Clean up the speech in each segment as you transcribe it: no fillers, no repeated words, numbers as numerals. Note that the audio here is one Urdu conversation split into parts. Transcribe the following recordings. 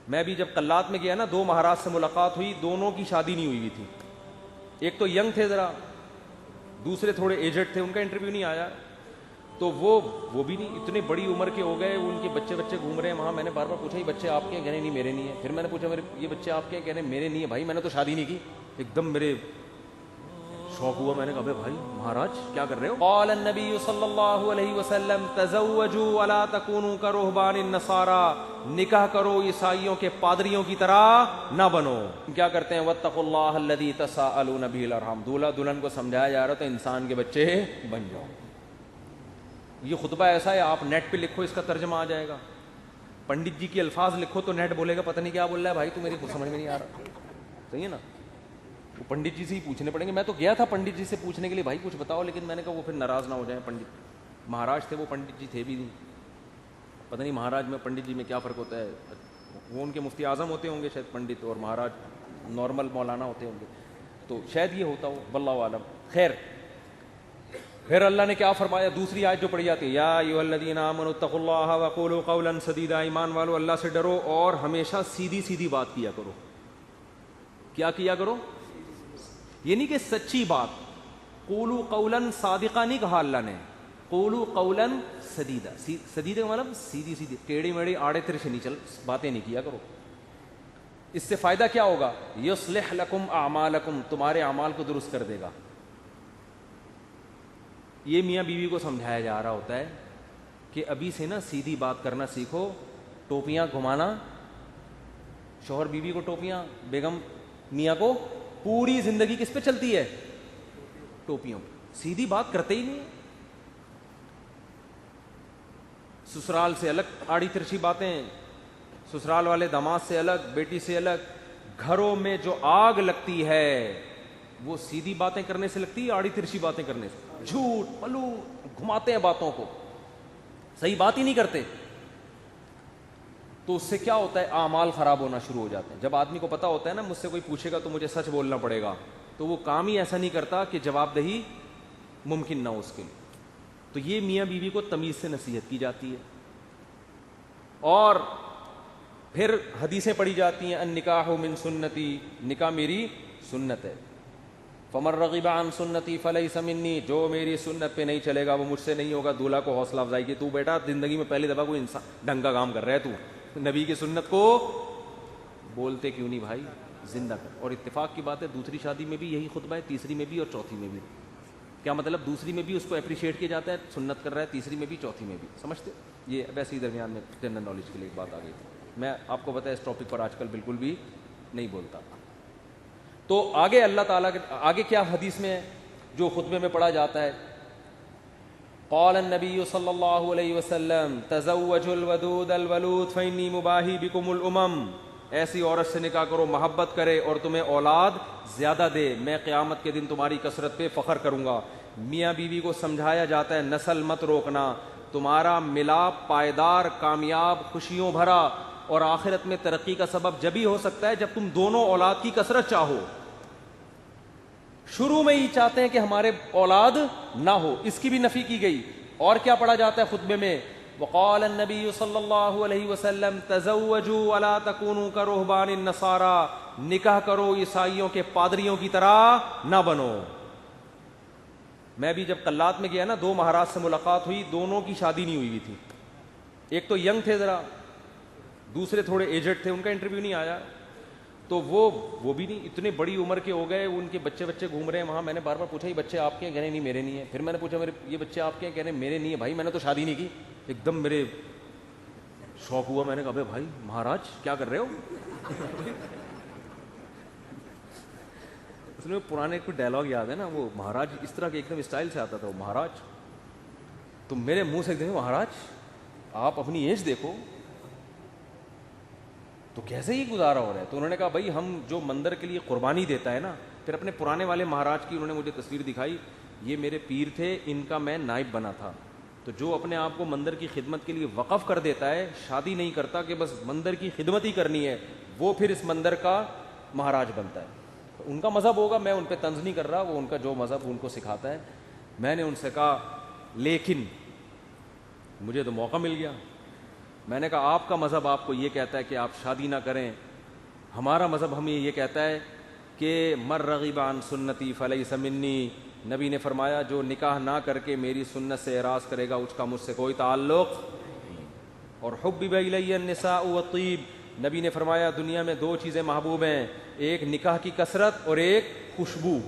میں بھی جب قلات میں گیا نا، 2 مہاراج سے ملاقات ہوئی، دونوں کی شادی نہیں ہوئی تھی. ایک تو ینگ تھے ذرا، دوسرے تھوڑے ایجڈ تھے، ان کا انٹرویو نہیں آیا. تو وہ بھی نہیں، اتنی بڑی عمر کے ہو گئے، ان کے بچے گھوم رہے ہیں وہاں. میں نے بار بار پوچھا یہ بچے آپ کے ہیں؟ کہنے نہیں میرے نہیں ہیں. پھر میں نے پوچھا یہ بچے آپ کے ہیں؟ کہنے میرے نہیں ہیں. بھائی میں نے تو شادی نہیں کی. ایک دم میرے شوق ہوا. میں نے کہا بھائی مہاراج کیا کر رہے ہو؟ قال النبی صلی اللہ علیہ وسلم تزوجوا ولا تکونوا کرہبان النصارى، نکاح کرو عیسائیوں کے پادریوں کی طرح نہ بنو. کیا کرتے ہیں؟ واتقوا اللہ الذی تساءلون به الارحام. دولہا دلہن کو سمجھایا جا رہا تو انسان کے بچے بن جاؤ. یہ خطبہ ایسا ہے، آپ نیٹ پہ لکھو اس کا ترجمہ آ جائے گا. پنڈت جی کے الفاظ لکھو تو نیٹ بولے گا پتہ نہیں کیا بول رہا ہے بھائی، تو میری کچھ سمجھ میں نہیں آ رہا. صحیح ہے نا؟ وہ پنڈت جی سے ہی پوچھنے پڑیں گے. میں تو گیا تھا پنڈت جی سے پوچھنے کے لیے بھائی کچھ بتاؤ، لیکن میں نے کہا وہ پھر ناراض نہ ہو جائیں. پنڈت مہاراج تھے وہ، پنڈت جی تھے بھی نہیں. پتہ نہیں مہاراج میں پنڈت جی میں کیا فرق ہوتا ہے. وہ ان کے مفتی اعظم ہوتے ہوں گے شاید پنڈت، اور مہاراج نارمل مولانا ہوتے ہوں گے، تو شاید یہ ہوتا ہو، واللہ عالم. خیر، پھر اللہ نے کیا فرمایا؟ دوسری آیت جو پڑھی جاتی ہے، یا ایھا الذین آمنوا اتقوا اللہ وقولوا قولا سدیدا. ایمان والو اللہ سے ڈرو اور ہمیشہ سیدھی سیدھی بات کیا کرو. کیا کیا کرو؟ یہ نہیں کہ سچی بات. قولوا قولا صادقا نہیں کہا اللہ نے، قولوا قولا سدیدا. سدیدا کا مطلب سیدھی سیدھی، ٹیڑھی میڑھی آڑے ترچھے نہیں باتیں نہیں کیا کرو. اس سے فائدہ کیا ہوگا؟ یصلح لکم اعمالکم، تمہارے اعمال کو درست کر دے گا. یہ میاں بیوی کو سمجھایا جا رہا ہوتا ہے کہ ابھی سے نا سیدھی بات کرنا سیکھو. ٹوپیاں گھمانا، شوہر بیوی کو ٹوپیاں، بیگم میاں کو، پوری زندگی کس پہ چلتی ہے؟ ٹوپیوں. سیدھی بات کرتے ہی نہیں. سسرال سے الگ آڑی ترچھی باتیں، سسرال والے داماد سے الگ، بیٹی سے الگ. گھروں میں جو آگ لگتی ہے وہ سیدھی باتیں کرنے سے لگتی ہے، آڑی ترچھی باتیں کرنے سے. جھوٹ پلو گھماتے ہیں باتوں کو، صحیح بات ہی نہیں کرتے. تو اس سے کیا ہوتا ہے؟ اعمال خراب ہونا شروع ہو جاتے ہیں. جب آدمی کو پتا ہوتا ہے نا مجھ سے کوئی پوچھے گا تو مجھے سچ بولنا پڑے گا، تو وہ کام ہی ایسا نہیں کرتا کہ جواب دہی ممکن نہ ہو اس کے لیے. تو یہ میاں بیوی کو تمیز سے نصیحت کی جاتی ہے. اور پھر حدیثیں پڑھی جاتی ہیں، النکاح من سنتی، نکاح میری سنت ہے. فمن رغب عن سنتی فلیس منی، جو میری سنت پہ نہیں چلے گا وہ مجھ سے نہیں ہوگا. دولہا کو حوصلہ افزائی کی، تو بیٹا زندگی میں پہلی دفعہ کوئی انسان ڈھنگ کا کام کر رہا ہے، تو نبی کی سنت کو بولتے کیوں نہیں بھائی، زندہ کر. اور اتفاق کی بات ہے دوسری شادی میں بھی یہی خطبہ ہے، تیسری میں بھی اور چوتھی میں بھی. کیا مطلب؟ دوسری میں بھی اس کو اپریشیٹ کیا جاتا ہے، سنت کر رہا ہے، تیسری میں بھی چوتھی میں بھی. سمجھتے؟ یہ ویسے ہی درمیان میں جنرل نالج کے لیے ایک بات آ گئی تھی. میں آپ کو پتا ہے اس ٹاپک پر آج کل بالکل بھی نہیں بولتا. تو آگے اللہ تعالیٰ کے آگے کیا حدیث میں جو خطبے میں پڑھا جاتا ہے؟ قال النبی صلی اللہ علیہ وسلم تزوجوا الودود الولود فإنی مباہی بکم الامم. ایسی عورت سے نکاح کرو محبت کرے اور تمہیں اولاد زیادہ دے، میں قیامت کے دن تمہاری کثرت پہ فخر کروں گا. میاں بیوی کو سمجھایا جاتا ہے نسل مت روکنا، تمہارا ملاپ پائیدار، کامیاب، خوشیوں بھرا اور آخرت میں ترقی کا سبب جبھی ہو سکتا ہے جب تم دونوں اولاد کی کثرت چاہو. شروع میں ہی چاہتے ہیں کہ ہمارے اولاد نہ ہو، اس کی بھی نفی کی گئی. اور کیا پڑھا جاتا ہے خطبے میں؟ وقال النبی صلی اللہ علیہ وسلم تزوجوا ولا تکونوا کرہبان النصارى، نکاح کرو عیسائیوں کے پادریوں کی طرح نہ بنو. میں بھی جب قلات میں گیا نا، 2 مہاراج سے ملاقات ہوئی، دونوں کی شادی نہیں ہوئی تھی. ایک تو ینگ تھے ذرا، دوسرے تھوڑے ایجڈ تھے، ان کا انٹرویو نہیں آیا. تو وہ بھی نہیں، اتنے بڑی عمر کے ہو گئے، ان کے بچے گھوم رہے ہیں وہاں. میں نے بار بار پوچھا یہ بچے آپ کے ہیں؟ کہنے نہیں میرے نہیں ہیں. پھر میں نے پوچھا یہ بچے آپ کے ہیں؟ کہنے میرے نہیں ہیں. بھائی میں نے تو شادی نہیں کی. ایک دم میرے شوق ہوا. میں نے کہا بھائی مہاراج کیا کر رہے ہو؟ اس میں پرانے کوئی ڈائلاگ یاد ہے نا، وہ مہاراج اس طرح کے ایک دم اسٹائل سے آتا تھا، وہ مہاراج. تو میرے منہ سے دیکھو مہاراج آپ اپنی ایج دیکھو تو کیسے ہی گزارا ہو رہا ہے. تو انہوں نے کہا بھائی ہم جو مندر کے لیے قربانی دیتا ہے نا. پھر اپنے پرانے والے مہاراج کی انہوں نے مجھے تصویر دکھائی، یہ میرے پیر تھے، ان کا میں نائب بنا تھا. تو جو اپنے آپ کو مندر کی خدمت کے لیے وقف کر دیتا ہے، شادی نہیں کرتا کہ بس مندر کی خدمت ہی کرنی ہے، وہ پھر اس مندر کا مہاراج بنتا ہے. ان کا مذہب ہوگا، میں ان پہ طنز نہیں کر رہا، وہ ان کا جو مذہب ان کو سکھاتا ہے. میں نے ان سے کہا لیکن مجھے تو موقع مل گیا، میں نے کہا آپ کا مذہب آپ کو یہ کہتا ہے کہ آپ شادی نہ کریں, ہمارا مذہب ہمیں یہ کہتا ہے کہ مر رغب عن سنتی فلیس منی. نبی نے فرمایا جو نکاح نہ کر کے میری سنت سے اعراض کرے گا اس کا مجھ سے کوئی تعلق. اور حبب الی النساء والطیب, نبی نے فرمایا دنیا میں دو چیزیں محبوب ہیں, ایک نکاح کی کثرت اور ایک خوشبو.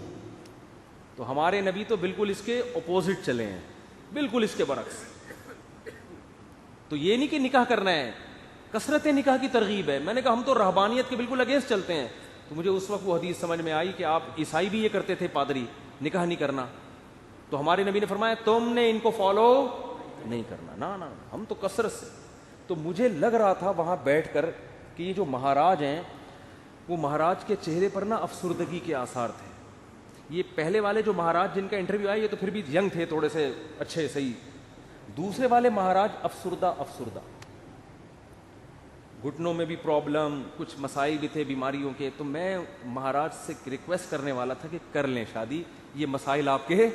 تو ہمارے نبی تو بالکل اس کے اپوزٹ چلے ہیں, بالکل اس کے برعکس. تو یہ نہیں کہ نکاح کرنا ہے, کثرت نکاح کی ترغیب ہے. میں نے کہا ہم تو رہبانیت کے بالکل اگینسٹ چلتے ہیں. تو مجھے اس وقت وہ حدیث سمجھ میں آئی کہ آپ عیسائی بھی یہ کرتے تھے, پادری, نکاح نہیں کرنا. تو ہمارے نبی نے فرمایا تم نے ان کو فالو نہیں کرنا, نہ ہم تو کثرت سے. تو مجھے لگ رہا تھا وہاں بیٹھ کر کہ یہ جو مہاراج ہیں وہ مہاراج کے چہرے پر نا افسردگی کے آثار تھے. یہ پہلے والے جو مہاراج جن کا انٹرویو آیا یہ تو پھر بھی ینگ تھے, تھوڑے سے اچھے صحیح. دوسرے والے مہاراج افسردہ, گھٹنوں میں بھی پرابلم, کچھ مسائل بھی تھے بیماریوں کے. تو میں مہاراج سے ریکویسٹ کرنے والا تھا کہ کر لیں شادی, یہ مسائل آپ کے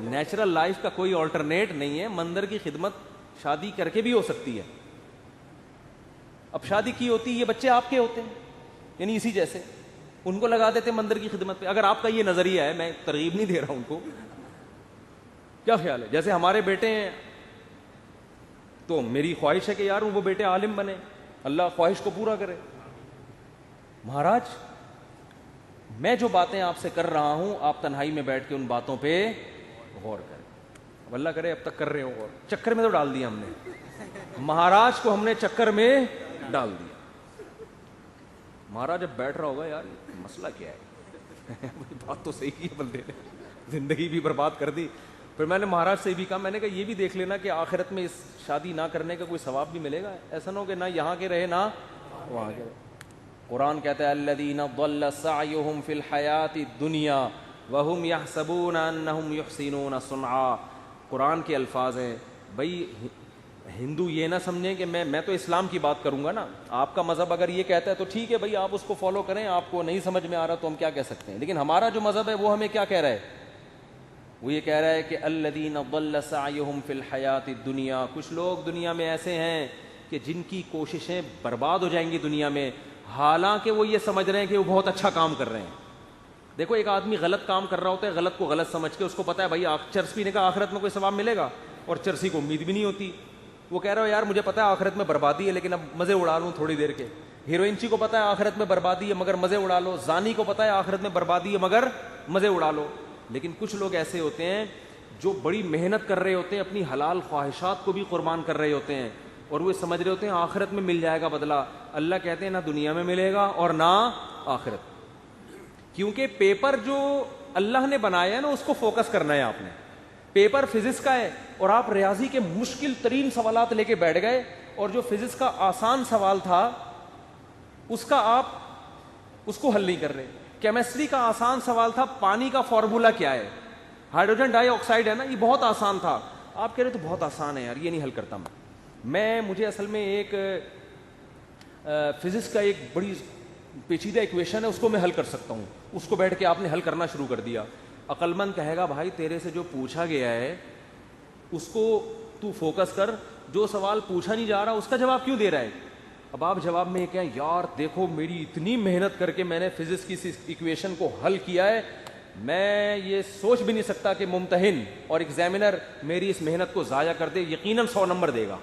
نیچرل لائف کا کوئی آلٹرنیٹ نہیں ہے. مندر کی خدمت شادی کر کے بھی ہو سکتی ہے. اب شادی کی ہوتی, یہ بچے آپ کے ہوتے ہیں, یعنی اسی جیسے ان کو لگا دیتے مندر کی خدمت پہ. اگر آپ کا یہ نظریہ ہے, میں ترغیب نہیں دے رہا ان کو, کیا خیال ہے؟ جیسے ہمارے بیٹے ہیں تو میری خواہش ہے کہ یار وہ بیٹے عالم بنے, اللہ خواہش کو پورا کرے. مہاراج میں جو باتیں آپ سے کر رہا ہوں آپ تنہائی میں بیٹھ کے ان باتوں پہ غور کریں. اب اللہ کرے اب تک کر رہے ہو غور. چکر میں تو ڈال دیا ہم نے, مہاراج کو ہم نے چکر میں ڈال دیا. مہاراج اب بیٹھ رہا ہوگا یار مسئلہ کیا ہے بات تو صحیح کی بندے نے, زندگی بھی برباد کر دی. پھر میں نے مہاراج سے بھی کہا, میں نے کہا یہ بھی دیکھ لینا کہ آخرت میں اس شادی نہ کرنے کا کوئی ثواب بھی ملے گا. ایسا نہ ہو کہ نہ یہاں کے رہے نہ وہاں کے رہے. قرآن کہتا ہے الذین ضل سعیہم فی الحیاۃ الدنیا وہم یحسبون انہم یحسنون صنعا. قرآن کے الفاظ ہیں. بھائی ہندو یہ نہ سمجھیں کہ میں تو اسلام کی بات کروں گا نا, آپ کا مذہب اگر یہ کہتا ہے تو ٹھیک ہے بھائی آپ اس کو فالو کریں, آپ کو نہیں سمجھ میں آ رہا تو ہم کیا کہہ سکتے ہیں. لیکن ہمارا جو مذہب ہے وہ ہمیں کیا کہہ رہا ہے, وہ یہ کہہ رہا ہے کہ الذین ضل سعیہم فی الحیاۃ الدنیا. کچھ لوگ دنیا میں ایسے ہیں کہ جن کی کوششیں برباد ہو جائیں گی دنیا میں, حالانکہ وہ یہ سمجھ رہے ہیں کہ وہ بہت اچھا کام کر رہے ہیں. دیکھو ایک آدمی غلط کام کر رہا ہوتا ہے, غلط کو غلط سمجھ کے, اس کو پتا ہے بھائی چرس پینے کا آخرت میں کوئی ثواب ملے گا, اور چرسی کو امید بھی نہیں ہوتی. وہ کہہ رہا ہو یار مجھے پتا ہے آخرت میں بربادی ہے لیکن اب مزے اڑا لوں تھوڑی دیر کے. ہیروئنچی کو پتا ہے آخرت میں بربادی ہے مگر مزے اڑا لو. زانی کو پتا ہے آخرت میں بربادی ہے مگر مزے اڑا لو. لیکن کچھ لوگ ایسے ہوتے ہیں جو بڑی محنت کر رہے ہوتے ہیں, اپنی حلال خواہشات کو بھی قربان کر رہے ہوتے ہیں, اور وہ سمجھ رہے ہوتے ہیں آخرت میں مل جائے گا بدلہ. اللہ کہتے ہیں نہ دنیا میں ملے گا اور نہ آخرت. کیونکہ پیپر جو اللہ نے بنایا ہے نا اس کو فوکس کرنا ہے آپ نے. پیپر فزکس کا ہے اور آپ ریاضی کے مشکل ترین سوالات لے کے بیٹھ گئے, اور جو فزکس کا آسان سوال تھا اس کا آپ اس کو حل نہیں کر رہے. کیمسٹری کا آسان سوال تھا پانی کا فارمولا کیا ہے, ہائیڈروجن ڈائی آکسائڈ ہے نا, یہ بہت آسان تھا. آپ کہہ رہے تو بہت آسان ہے یار یہ نہیں حل کرتا مجھے اصل میں ایک فزکس کا ایک بڑی پیچیدہ ایکویشن ہے اس کو میں حل کر سکتا ہوں. اس کو بیٹھ کے آپ نے حل کرنا شروع کر دیا. عقل مند کہے گا بھائی تیرے سے جو پوچھا گیا ہے اس کو تو فوکس کر, جو سوال پوچھا نہیں جا رہا اس کا جواب کیوں دے رہا ہے. اب آپ جواب میں یہ کہیں یار دیکھو میری اتنی محنت کر کے میں نے فزکس کی اس ایکویشن کو حل کیا ہے, میں یہ سوچ بھی نہیں سکتا کہ ممتحن اور ایگزامینر میری اس محنت کو ضائع کر دے, یقیناً 100 نمبر دے گا.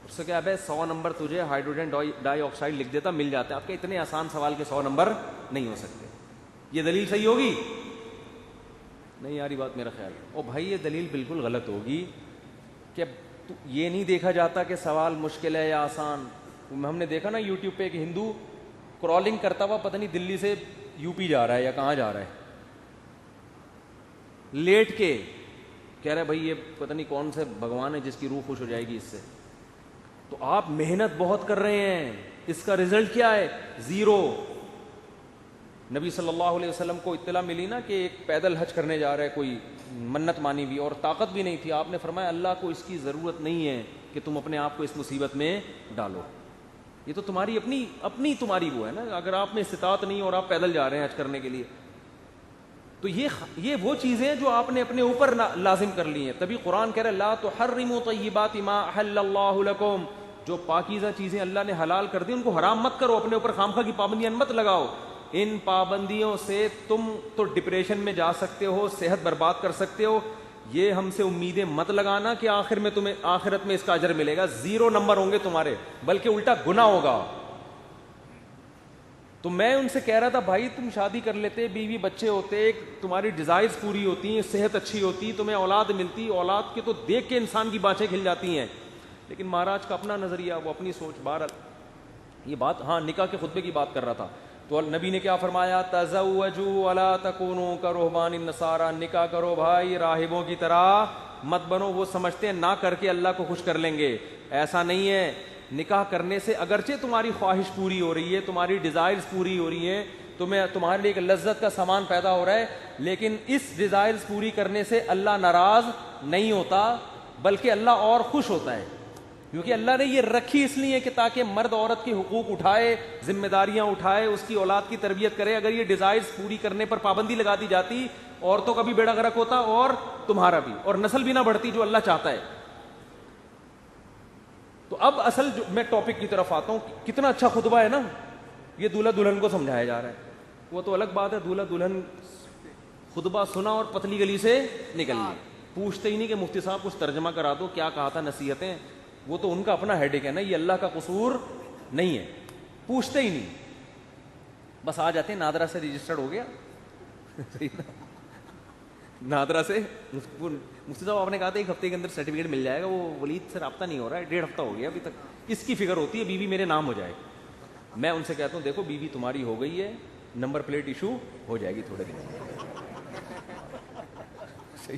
اس سے کیا ہے 100 نمبر تجھے ہائیڈروجن ڈائی آکسائڈ لکھ دیتا مل جاتا ہے. آپ کے اتنے آسان سوال کے 100 نمبر نہیں ہو سکتے. یہ دلیل صحیح ہوگی نہیں یاری بات میرا خیال ہے. او بھائی یہ دلیل بالکل غلط ہوگی کہ یہ نہیں دیکھا جاتا کہ سوال مشکل ہے یا آسان. ہم نے دیکھا نا یوٹیوب پہ ایک ہندو کرالنگ کرتا ہوا پتہ نہیں دلی سے یو پی جا رہا ہے یا کہاں جا رہا ہے, لیٹ کے کہہ رہا ہے بھائی یہ پتہ نہیں کون سے بھگوان ہے جس کی روح خوش ہو جائے گی اس سے. تو آپ محنت بہت کر رہے ہیں, اس کا رزلٹ کیا ہے؟ 0. نبی صلی اللہ علیہ وسلم کو اطلاع ملی نا کہ ایک پیدل حج کرنے جا رہا ہے کوئی, منت مانی بھی اور طاقت بھی نہیں تھی. آپ نے فرمایا اللہ کو اس کی ضرورت نہیں ہے کہ تم اپنے آپ کو اس مصیبت میں ڈالو, یہ تو تمہاری اپنی تمہاری وہ ہے نا. اگر آپ میں استطاعت نہیں اور آپ پیدل جا رہے ہیں حج کرنے کے لیے تو یہ وہ چیزیں جو آپ نے اپنے اوپر لازم کر لی ہیں. تبھی قرآن کہہ رہا ہے لا تحرموا طیبات ما احل اللہ لکم, جو پاکیزہ چیزیں اللہ نے حلال کر دی ان کو حرام مت کرو, اپنے اوپر خامخواہ کی پابندیاں مت لگاؤ. ان پابندیوں سے تم تو ڈپریشن میں جا سکتے ہو, صحت برباد کر سکتے ہو. یہ ہم سے امیدیں مت لگانا کہ آخر میں تمہیں آخرت میں اس کا اجر ملے گا. 0 نمبر ہوں گے تمہارے, بلکہ الٹا گناہ ہوگا. تو میں ان سے کہہ رہا تھا بھائی تم شادی کر لیتے, بیوی بچے ہوتے, تمہاری ڈیزائرز پوری ہوتی, صحت اچھی ہوتی, تمہیں اولاد ملتی, اولاد کے تو دیکھ کے انسان کی بانچیں کھل جاتی ہیں. لیکن مہاراج کا اپنا نظریہ, وہ اپنی سوچ. بہرحال یہ بات, ہاں نکاح کے خطبے کی بات کر رہا تھا. تو نبی نے کیا فرمایا, تزوجوا ولا تکونوا کرہبان النصارى, نکاح کرو بھائی راہبوں کی طرح مت بنو. وہ سمجھتے ہیں نہ کر کے اللہ کو خوش کر لیں گے, ایسا نہیں ہے. نکاح کرنے سے اگرچہ تمہاری خواہش پوری ہو رہی ہے, تمہاری ڈیزائرز پوری ہو رہی ہیں, تمہارے لیے ایک لذت کا سامان پیدا ہو رہا ہے, لیکن اس ڈیزائرز پوری کرنے سے اللہ ناراض نہیں ہوتا, بلکہ اللہ اور خوش ہوتا ہے. کیونکہ اللہ نے یہ رکھی اس لیے کہ تاکہ مرد عورت کے حقوق اٹھائے, ذمہ داریاں اٹھائے, اس کی اولاد کی تربیت کرے. اگر یہ ڈیزائرز پوری کرنے پر پابندی لگا دی جاتی, عورتوں کا بھی بیڑا غرق ہوتا اور تمہارا بھی, اور نسل بھی نہ بڑھتی جو اللہ چاہتا ہے. تو اب اصل جو میں ٹاپک کی طرف آتا ہوں, کتنا اچھا خطبہ ہے نا, یہ دولہا دلہن کو سمجھایا جا رہا ہے. وہ تو الگ بات ہے, دولہا دلہن خطبہ سنا اور پتلی گلی سے نکل لی, پوچھتے ہی نہیں کہ مفتی صاحب کچھ ترجمہ کرا دو, کیا کہا تھا, نصیحتیں. وہ تو ان کا اپنا ہیڈیک ہے نا, یہ اللہ کا قصور نہیں ہے, پوچھتے ہی نہیں, بس آ جاتے ہیں نادرا سے رجسٹرڈ ہو گیا. نادرا سے مفتی صاحب آپ نے کہا تھا 1 ہفتے کے اندر سرٹیفکیٹ مل جائے گا, وہ ولید سے رابطہ نہیں ہو رہا ہے, 1.5 ہفتہ ہو گیا ابھی تک. اس کی فکر ہوتی ہے بیوی میرے نام ہو جائے. میں ان سے کہتا ہوں دیکھو بیوی تمہاری ہو گئی ہے, نمبر پلیٹ ایشو ہو جائے گی تھوڑے دنوں میں.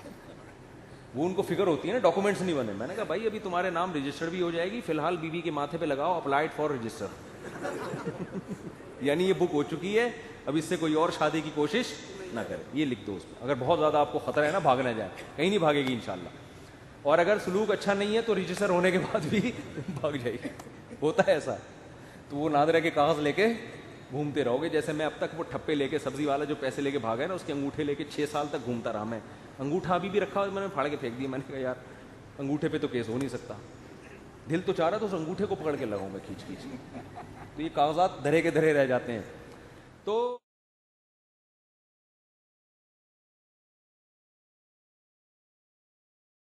وہ ان کو فکر ہوتی ہے نا, ڈاکومنٹس نہیں بنے. میں نے کہا بھائی ابھی تمہارے نام رجسٹر بھی ہو جائے گی, فی الحال بیوی کے ماتھے پہ لگاؤ اپلائڈ فار رجسٹر. یعنی یہ بک ہو چکی ہے, اب اس سے کوئی اور شادی کی کوشش نہ کرے, یہ لکھ دو اس میں. اگر بہت زیادہ آپ کو خطرہ ہے نا, بھاگ نہ جائے, کہیں نہیں بھاگے گی انشاءاللہ. اور اگر سلوک اچھا نہیں ہے تو رجسٹر ہونے کے بعد بھی بھاگ جائے گی, ہوتا ہے ایسا. تو وہ نادرہ کے کاغذ لے کے گھومتے رہو گے. جیسے میں اب تک وہ ٹھپے لے کے, سبزی والا جو پیسے لے کے بھاگا ہے نا, اس کے انگوٹھے لے کے 6 سال تک گھومتا رہا میں. انگوٹھا ابھی بھی رکھا, میں نے پھاڑ کے پھینک دیا. میں نے کہا یار انگوٹھے پہ تو کیس ہو نہیں سکتا, دل تو چاہ رہا تو اس انگوٹھے کو پکڑ کے لگاؤں میں کھینچ کھینچ. تو یہ کاغذات دھرے کے دھرے رہ جاتے ہیں. تو